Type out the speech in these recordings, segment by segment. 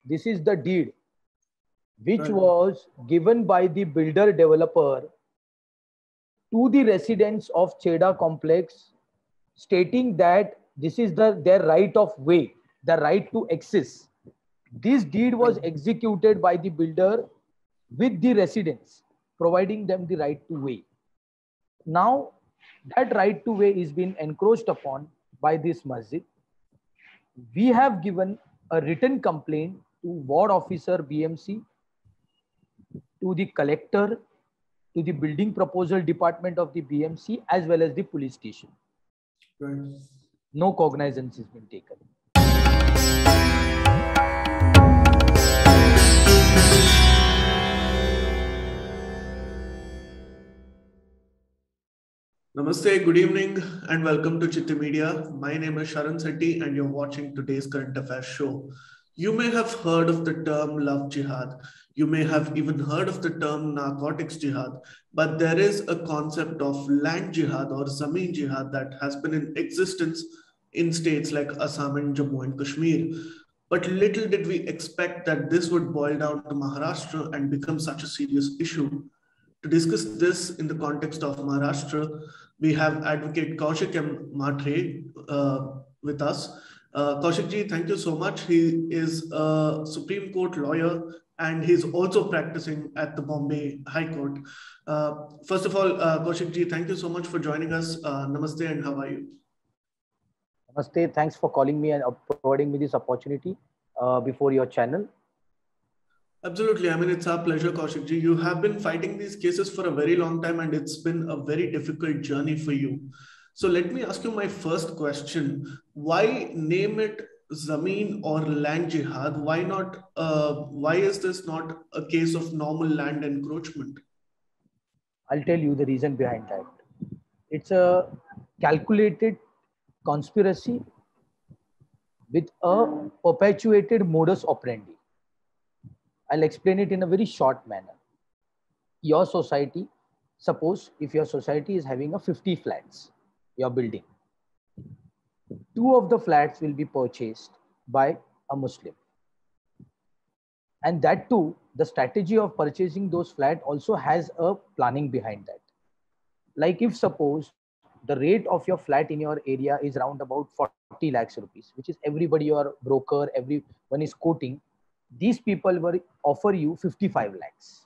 This is the deed which was given by the builder developer to the residents of Cheda complex, stating that this is their right of way, the right to access. This deed was executed by the builder with the residents, providing them the right to way. Now, that right to way is being encroached upon by this masjid. We have given a written complaint to ward officer BMC, to the collector, to the building proposal department of the BMC, as well as the police station. Right. No cognizance has been taken. Namaste, good evening, and welcome to Chitti Media. My name is Sharan Sethi, and you're watching today's current affairs show. You may have heard of the term love jihad. You may have even heard of the term narcotics jihad, but there is a concept of land jihad or zameen jihad that has been in existence in states like Assam and Jammu and Kashmir. But little did we expect that this would boil down to Maharashtra and become such a serious issue. To discuss this in the context of Maharashtra, we have Advocate Kaushik M. Matre with us. Kaushik ji, thank you so much. He is a Supreme Court lawyer and he's also practicing at the Bombay High Court. First of all, Kaushik ji, thank you so much for joining us. Namaste and how are you? Namaste, thanks for calling me and providing me this opportunity before your channel. Absolutely. I mean, it's our pleasure, Kaushik ji. You have been fighting these cases for a very long time and it's been a very difficult journey for you. So let me ask you my first question. Why name it Zameen or land jihad? Why not? Why is this not a case of normal land encroachment? I'll tell you the reason behind that. It's a calculated conspiracy with a perpetuated modus operandi. I'll explain it in a very short manner. Your society, suppose if your society is having a 50 flats, your building, 2 of the flats will be purchased by a Muslim. And that too, the strategy of purchasing those flats also has a planning behind that. Like if suppose the rate of your flat in your area is around about 40 lakhs rupees, which is everybody, your broker, everyone is quoting, these people will offer you 55 lakhs.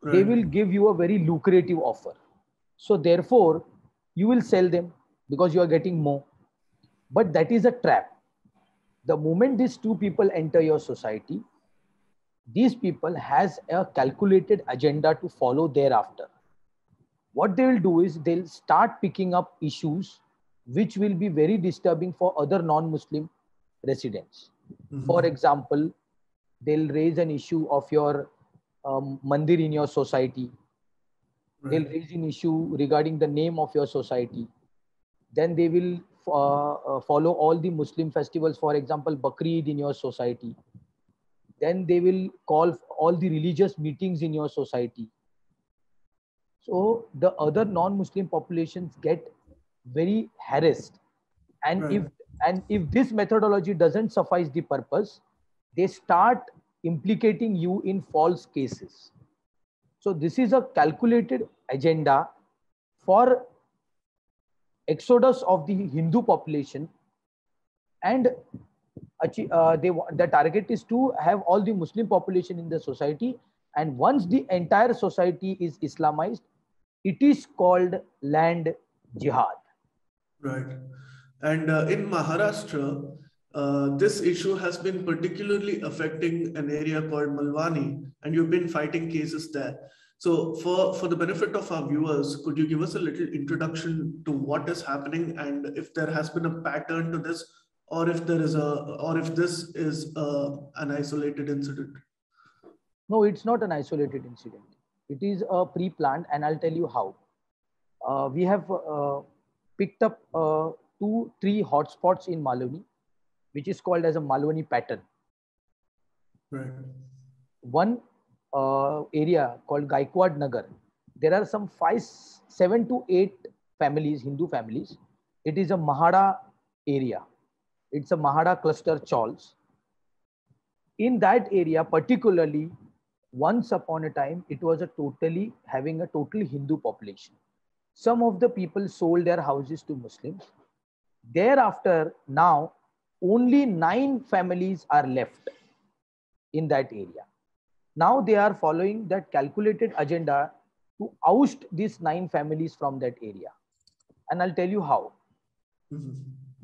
Right. They will give you a very lucrative offer. So therefore, you will sell them because you are getting more. But that is a trap. The moment these 2 people enter your society, these people has a calculated agenda to follow thereafter. What they will do is they'll start picking up issues which will be very disturbing for other non-Muslim residents. Mm-hmm. For example, they'll raise an issue of your mandir in your society. Right. They'll raise an issue regarding the name of your society. Then they will follow all the Muslim festivals, for example, Bakri Eid in your society. Then they will call all the religious meetings in your society. So the other non-Muslim populations get very harassed. And right. if this methodology doesn't suffice the purpose, they start implicating you in false cases. So this is a calculated agenda for exodus of the Hindu population, and the target is to have all the Muslim population in the society, and once the entire society is Islamized, it is called land jihad. Right. And in Maharashtra, this issue has been particularly affecting an area called Malwani, and you've been fighting cases there. So for the benefit of our viewers, could you give us a little introduction to what is happening and if there has been a pattern to this, or if this is an isolated incident? No, it's not an isolated incident. It is a pre-planned, and I'll tell you how. We have picked up 2-3 hotspots in Malwani, which is called as a Malwani pattern. Right. One area called Gaikwad Nagar. There are some 7 to 8 families, Hindu families. It is a Mahada area. It's a Mahada cluster chawls. In that area, particularly, once upon a time, it was having a total Hindu population. Some of the people sold their houses to Muslims. Thereafter, now only 9 families are left in that area. Now they are following that calculated agenda to oust these 9 families from that area. And I'll tell you how.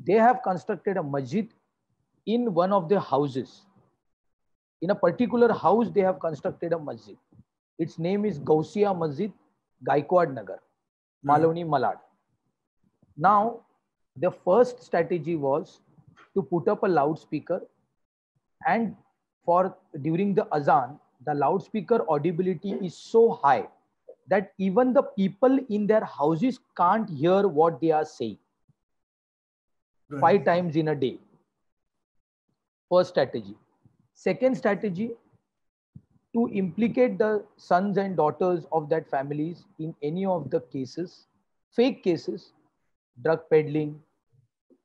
They have constructed a masjid in one of the houses. In a particular house, they have constructed a masjid. Its name is Gausia Masjid, Gaikwad Nagar, Maloni, Malad. Now, the first strategy was to put up a loudspeaker, and during the azan, the loudspeaker audibility is so high that even the people in their houses can't hear what they are saying. 5 times in a day. First strategy. Second strategy, to implicate the sons and daughters of that families in any of the cases, fake cases, drug peddling,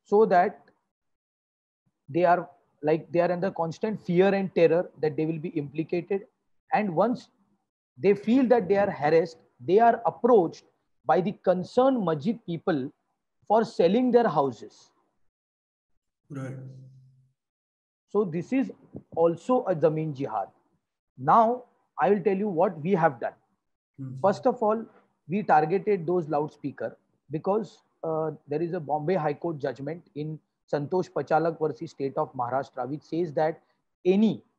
so that they are under constant fear and terror that they will be implicated. And once they feel that they are harassed, they are approached by the concerned masjid people for selling their houses. Right. So this is also a Zameen Jihad. Now, I will tell you what we have done. First of all, we targeted those loudspeaker because there is a Bombay High Court judgment in Santosh Pachalak versus State of Maharashtra, which says that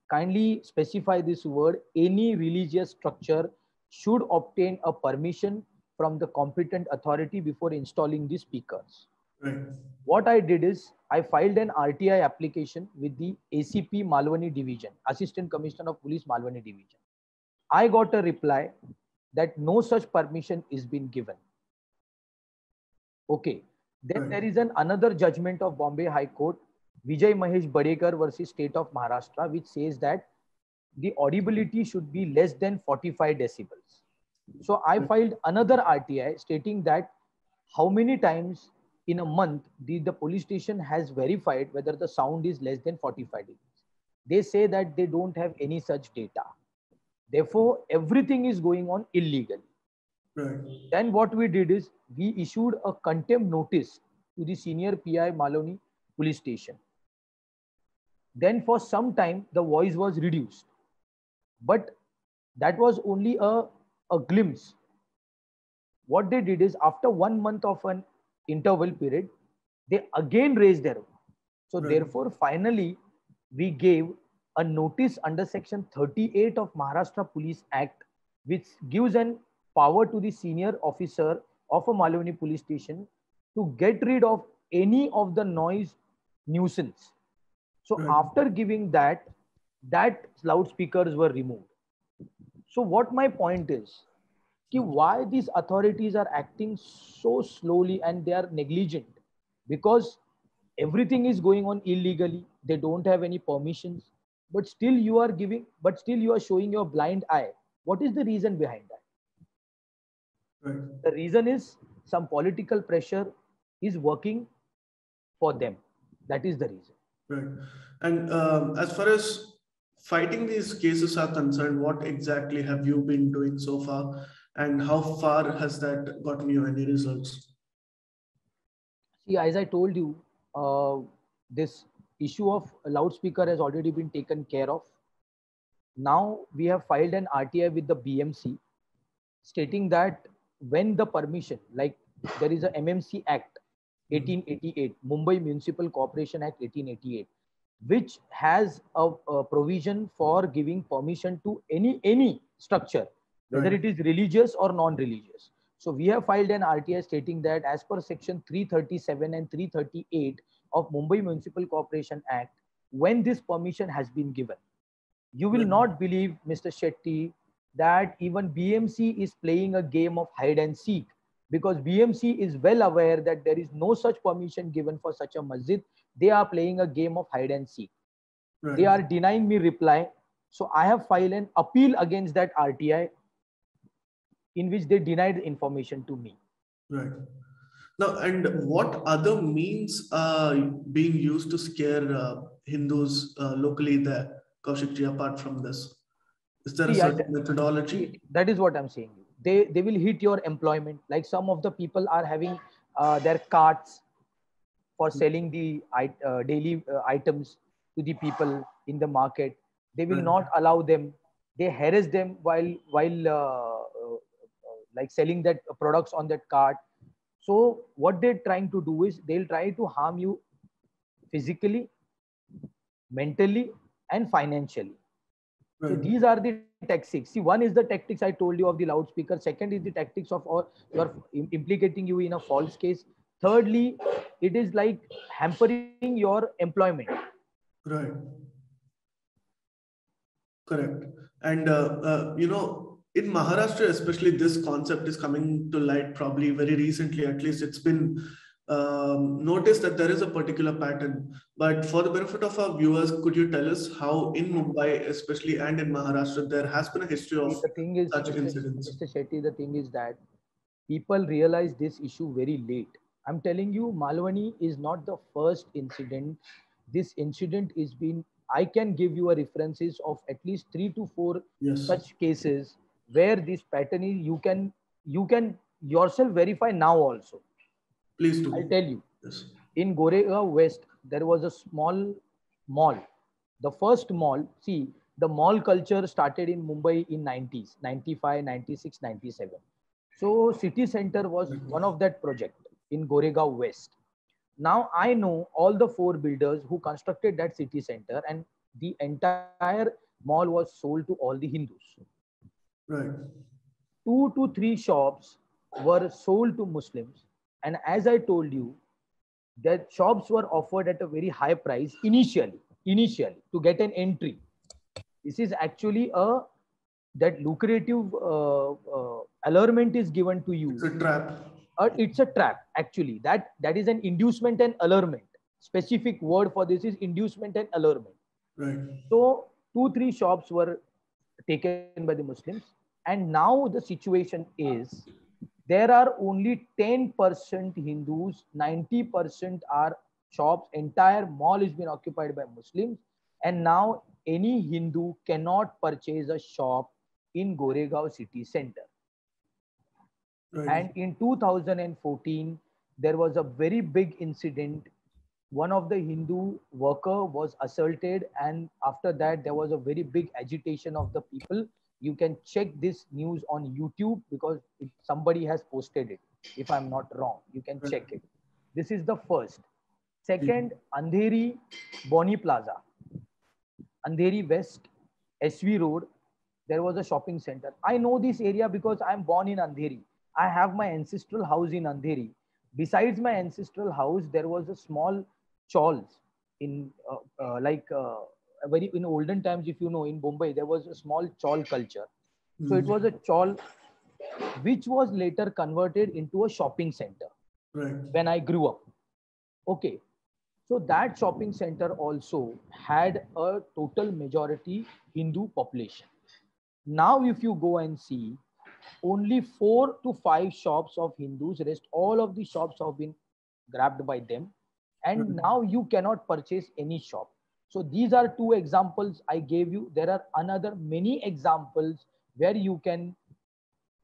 kindly specify this word, any religious structure should obtain a permission from the competent authority before installing the speakers. Right. What I did is I filed an RTI application with the ACP Malwani Division, Assistant Commissioner of Police Malwani Division. I got a reply that no such permission is been given. Okay. Then there is another judgment of Bombay High Court, Vijay Mahesh Badekar versus State of Maharashtra, which says that the audibility should be less than 45 decibels. So I filed another RTI stating that how many times in a month the police station has verified whether the sound is less than 45 degrees. They say that they don't have any such data. Therefore, everything is going on illegally. Right. Then what we did is we issued a contempt notice to the senior PI Maloni police station. Then for some time, the voice was reduced. But that was only a glimpse. What they did is after 1 month of an interval period, they again raised their voice. So therefore, finally, we gave a notice under section 38 of Maharashtra Police Act, which gives an power to the senior officer of a Malwani police station to get rid of any of the noise nuisance. So after giving that loudspeakers were removed. So what my point is, why these authorities are acting so slowly and they are negligent? Because everything is going on illegally. They don't have any permissions, but still you are showing your blind eye. What is the reason behind that? Right. The reason is some political pressure is working for them. That is the reason. Right. And as far as fighting these cases are concerned, what exactly have you been doing so far? And how far has that gotten you any results? See, as I told you, this issue of loudspeaker has already been taken care of. Now we have filed an RTI with the BMC stating that when the permission, like there is a MMC Act 1888, Mumbai Municipal Corporation Act 1888, which has a provision for giving permission to any structure, whether it is religious or non-religious. So we have filed an RTI stating that as per section 337 and 338 of Mumbai Municipal Corporation Act, when this permission has been given, you will not believe, Mr. Shetty, that even BMC is playing a game of hide and seek, because BMC is well aware that there is no such permission given for such a masjid. They are playing a game of hide and seek. Right. They are denying me reply. So I have filed an appeal against that RTI in which they denied information to me. Right. Now, and what other means are being used to scare Hindus locally there? Kaushik ji, apart from this? Is there a See, certain methodology? that is what I'm saying. They will hit your employment. Like some of the people are having their carts for selling the daily items to the people in the market. They will not allow them. They harass them while like selling that products on that cart. So what they're trying to do is they'll try to harm you physically, mentally, and financially. So these are the tactics. See, one is the tactics I told you of the loudspeaker. Second is the tactics of you're implicating you in a false case. Thirdly, it is like hampering your employment. Right. Correct. And, in Maharashtra, especially, this concept is coming to light probably very recently. At least it's been noticed that there is a particular pattern. But for the benefit of our viewers, could you tell us how in Mumbai, especially, and in Maharashtra, there has been a history of The thing is, such incidents? Mr. Shetty, the thing is that people realize this issue very late. I'm telling you, Malwani is not the first incident. This incident is been, I can give you a references of at least 3 to 4 such cases where this pattern is, you can yourself verify now also. Please do. I'll tell you. Yes. In Goregaon West, there was a small mall. The first mall, see, the mall culture started in Mumbai in 90s, 95, 96, 97. So city center was one of that project in Goregaon West. Now I know all the 4 builders who constructed that city center, and the entire mall was sold to all the Hindus. Right. 2 to 3 shops were sold to Muslims. And as I told you, that shops were offered at a very high price initially to get an entry. This is actually that lucrative allurement is given to you. It's a trap. It's a trap actually. That is an inducement and allurement. Specific word for this is inducement and allurement. Right. So 2-3 shops were taken by the Muslims, and now the situation is there are only 10% Hindus, 90% are shops. Entire mall is being occupied by Muslims, and now any Hindu cannot purchase a shop in Goregaon city center. Right. And in 2014, there was a very big incident. One of the Hindu worker was assaulted, and after that, there was a very big agitation of the people. You can check this news on YouTube because somebody has posted it. If I'm not wrong, you can check it. This is the first. Second, Andheri Boni Plaza, Andheri West, SV Road. There was a shopping center. I know this area because I'm born in Andheri. I have my ancestral house in Andheri. Besides my ancestral house, there was a small chawls in very in olden times. If you know, in Mumbai there was a small chawl culture. So it was a chawl which was later converted into a shopping center. Right. When I grew up. Okay. So that shopping center also had a total majority Hindu population. Now if you go and see, only 4 to 5 shops of Hindus, rest all of the shops have been grabbed by them, and now you cannot purchase any shop. So these are 2 examples I gave you. There are another many examples where you can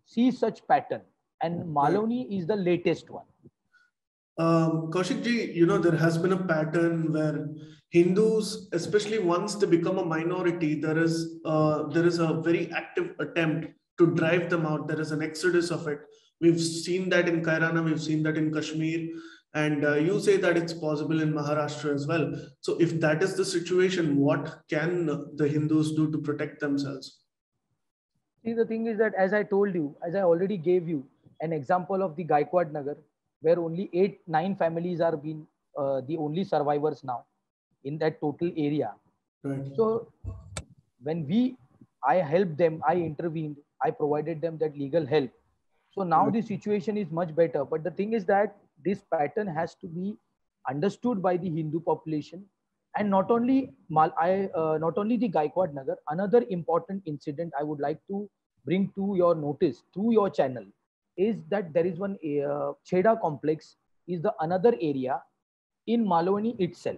see such pattern, and Malwani is the latest one. Kaushik ji, there has been a pattern where Hindus, especially once they become a minority, there is a very active attempt to drive them out. There is an exodus of it. We've seen that in Kairana, we've seen that in Kashmir, and you say that it's possible in Maharashtra as well. So if that is the situation, what can the Hindus do to protect themselves? See, the thing is that, as I told you, as I already gave you an example of the Gaikwad Nagar, where only 8-9 families are being the only survivors now in that total area. Right. So when I helped them, I intervened, I provided them that legal help. So now the situation is much better. But the thing is that this pattern has to be understood by the Hindu population. And not only the Gaikwad Nagar, another important incident I would like to bring to your notice through your channel is that there is one Chheda complex is the another area in Malwani itself.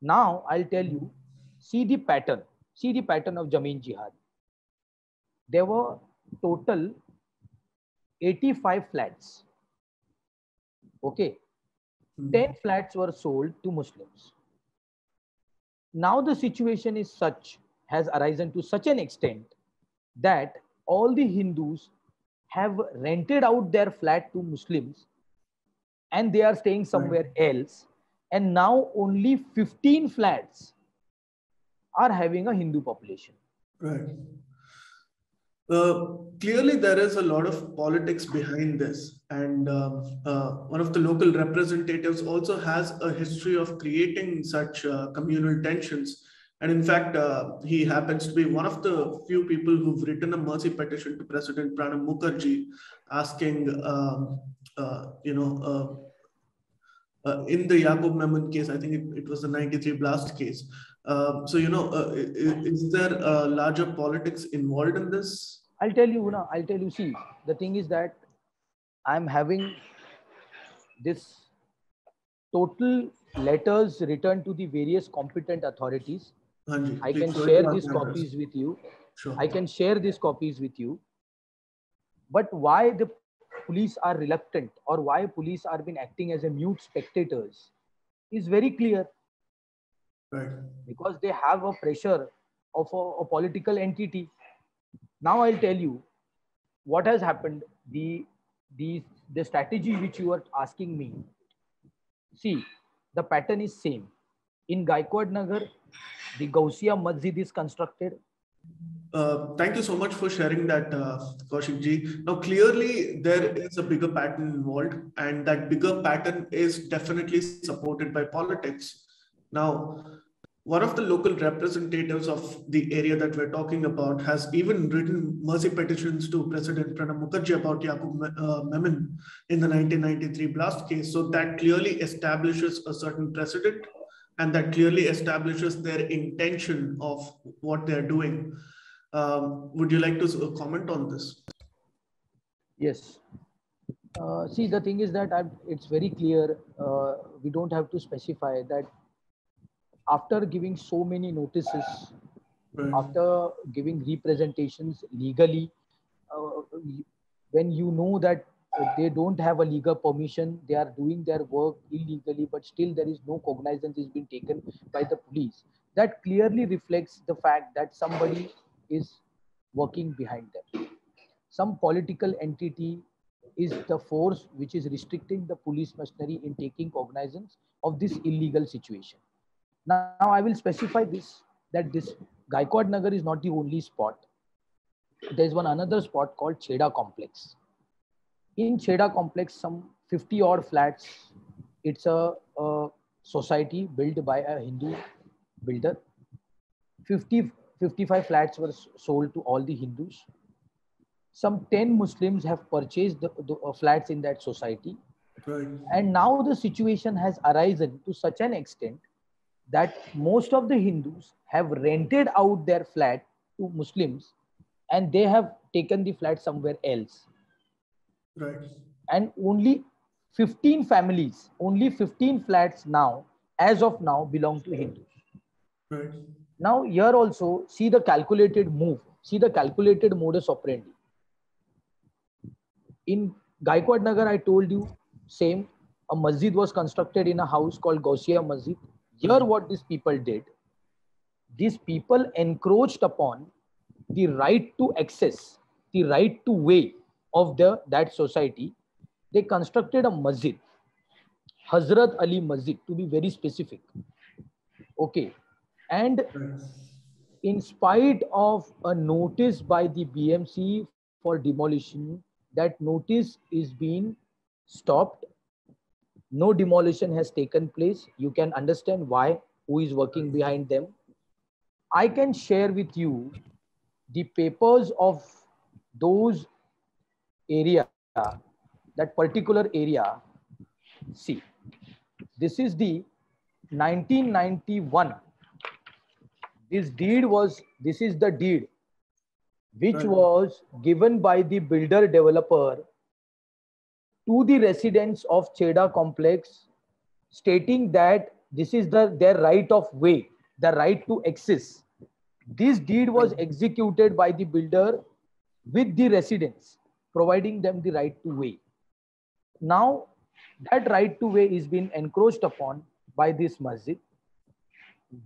Now I'll tell you, see the pattern. See the pattern of Jameen Jihad. There were total 85 flats. Okay. 10 flats were sold to Muslims. Now the situation is has arisen to such an extent that all the Hindus have rented out their flat to Muslims and they are staying somewhere else. And now only 15 flats are having a Hindu population. Right. Clearly, there is a lot of politics behind this. And one of the local representatives also has a history of creating such communal tensions. And in fact, he happens to be one of the few people who've written a mercy petition to President Pranab Mukherjee asking, in the Yaqub Memon case, I think it was the 93 blast case. Is there larger politics involved in this? I'll tell you, see, the thing is that I'm having this total letters written to the various competent authorities. I can share these copies with you. Sure. I can share these copies with you. But why the police are reluctant or why police are been acting as a mute spectators is very clear. Right. Because they have a pressure of a political entity. Now I'll tell you what has happened. The strategy which you are asking me. See, the pattern is same. In Gaikwad Nagar, the Gausiya Masjid is constructed. Thank you so much for sharing that, Kaushik ji. Now, clearly, there is a bigger pattern involved, and that bigger pattern is definitely supported by politics. Now, one of the local representatives of the area that we're talking about has even written mercy petitions to President Pranab Mukherjee about Yaqub Memon in the 1993 blast case. So that clearly establishes a certain precedent, and that clearly establishes their intention of what they're doing. Would you like to comment on this? Yes. See, the thing is that it's very clear. We don't have to specify that after giving so many notices, after giving representations legally, when you know that they don't have a legal permission, they are doing their work illegally, but still there is no cognizance is being taken by the police. That clearly reflects the fact that somebody is working behind them. Some political entity is the force which is restricting the police machinery in taking cognizance of this illegal situation. Now I will specify this, that this Gaikwad Nagar is not the only spot. There is another spot called Chheda Complex. In Chheda Complex, some 50 odd flats. It's a society built by a Hindu builder. 55 flats were sold to all the Hindus. Some 10 Muslims have purchased the flats in that society. Right. And now the situation has arisen to such an extent that most of the Hindus have rented out their flat to Muslims and they have taken the flat somewhere else. Right. And only 15 families, only 15 flats now, as of now, belong to Hindus. Right. Now here also, see the calculated move, see the calculated modus operandi. In Gaikwad Nagar, I told you, same, a masjid was constructed in a house called Gausiya Masjid. Here what these people did, these people encroached upon the right to access, the right to way of that society. They constructed a masjid, Hazrat Ali Masjid, to be very specific. Okay. And in spite of a notice by the BMC for demolition, that notice is being stopped. No demolition has taken place. You can understand why, who is working behind them. I can share with you the papers of those area, that particular area. See, this is the 1991. This is the deed which was given by the builder developer to the residents of Chheda complex, stating that this is their right of way, the right to access. This deed was executed by the builder with the residents, providing them the right to way. Now, that right to way is being encroached upon by this masjid.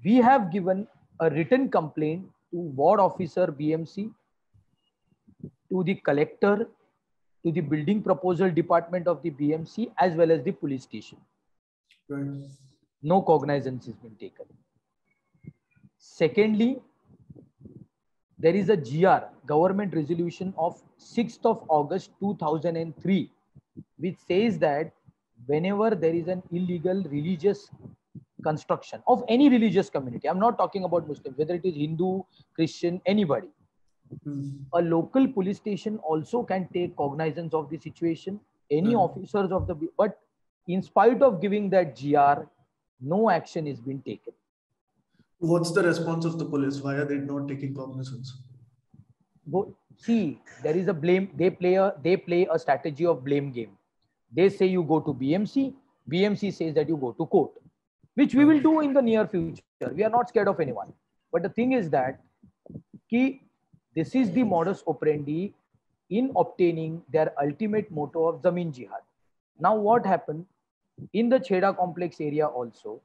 We have given a written complaint to ward officer BMC, to the collector, to the building proposal department of the BMC, as well as the police station. Right. No cognizance has been taken. Secondly, there is a GR, Government Resolution of 6th of August 2003, which says that whenever there is an illegal religious construction of any religious community, I'm not talking about Muslims, whether it is Hindu, Christian, anybody, a local police station also can take cognizance of the situation. Any officers of the, but in spite of giving that GR, no action is being taken. What's the response of the police? Why are they not taking cognizance? See, there is a blame. They play a strategy of blame game. They say you go to BMC. BMC says that you go to court, which we will do in the near future. We are not scared of anyone. But the thing is that this is the modus operandi in obtaining their ultimate motto of Zameen Jihad. Now, what happened in the Chheda complex area also?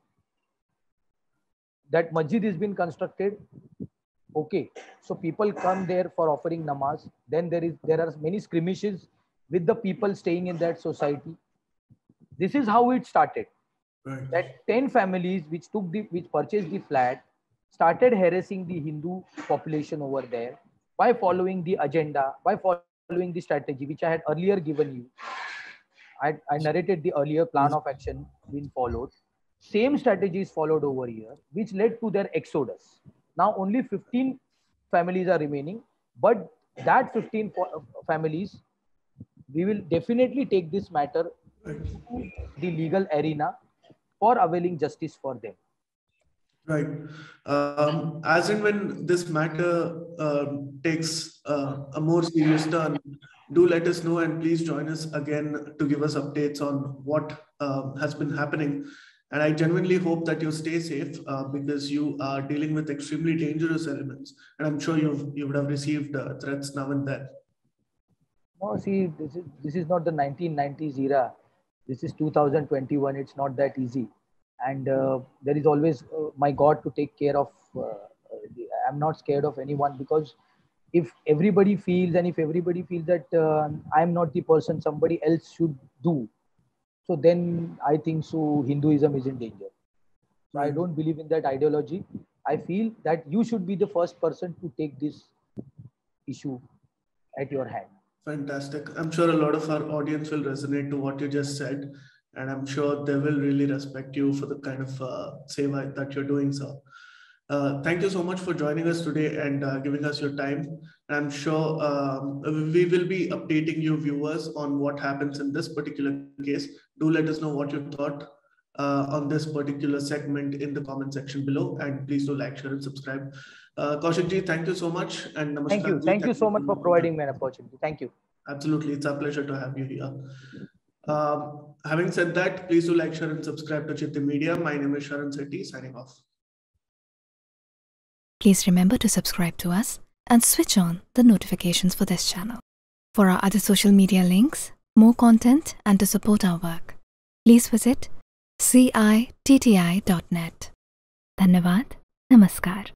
That masjid has been constructed. Okay, so people come there for offering namaz. Then there are many skirmishes with the people staying in that society. This is how it started. Right. That 10 families which purchased the flat started harassing the Hindu population over there by following the agenda, by following the strategy which I had earlier given you. I narrated the earlier plan of action being followed. Same strategies followed over here, which led to their exodus. Now only 15 families are remaining, but that 15 families, we will definitely take this matter to the legal arena for availing justice for them. Right. As in when this matter takes a more serious turn, do let us know and please join us again to give us updates on what has been happening. And I genuinely hope that you stay safe because you are dealing with extremely dangerous elements. And I'm sure you would have received threats now and then. No, see, this is not the 1990s era. This is 2021. It's not that easy. And there is always my God to take care of. I'm not scared of anyone, because if everybody feels that I'm not the person, somebody else should do, so then I think so Hinduism is in danger. So I don't believe in that ideology. I feel that you should be the first person to take this issue at your hand. Fantastic. I'm sure a lot of our audience will resonate to what you just said. And I'm sure they will really respect you for the kind of seva that you're doing, sir. Thank you so much for joining us today and giving us your time. I'm sure we will be updating you viewers on what happens in this particular case. Do let us know what you thought on this particular segment in the comment section below. And please do like, share and subscribe. Kaushik ji, thank you so much. And namaskar. Thank you. Thank you so much for providing me an opportunity. Thank you. Absolutely. It's our pleasure to have you here. Having said that, please do like, share and subscribe to Chitti Media. My name is Sharan Sethi, signing off. Please remember to subscribe to us and switch on the notifications for this channel. For our other social media links, more content and to support our work, please visit citti.net. Dhanyavad. Namaskar.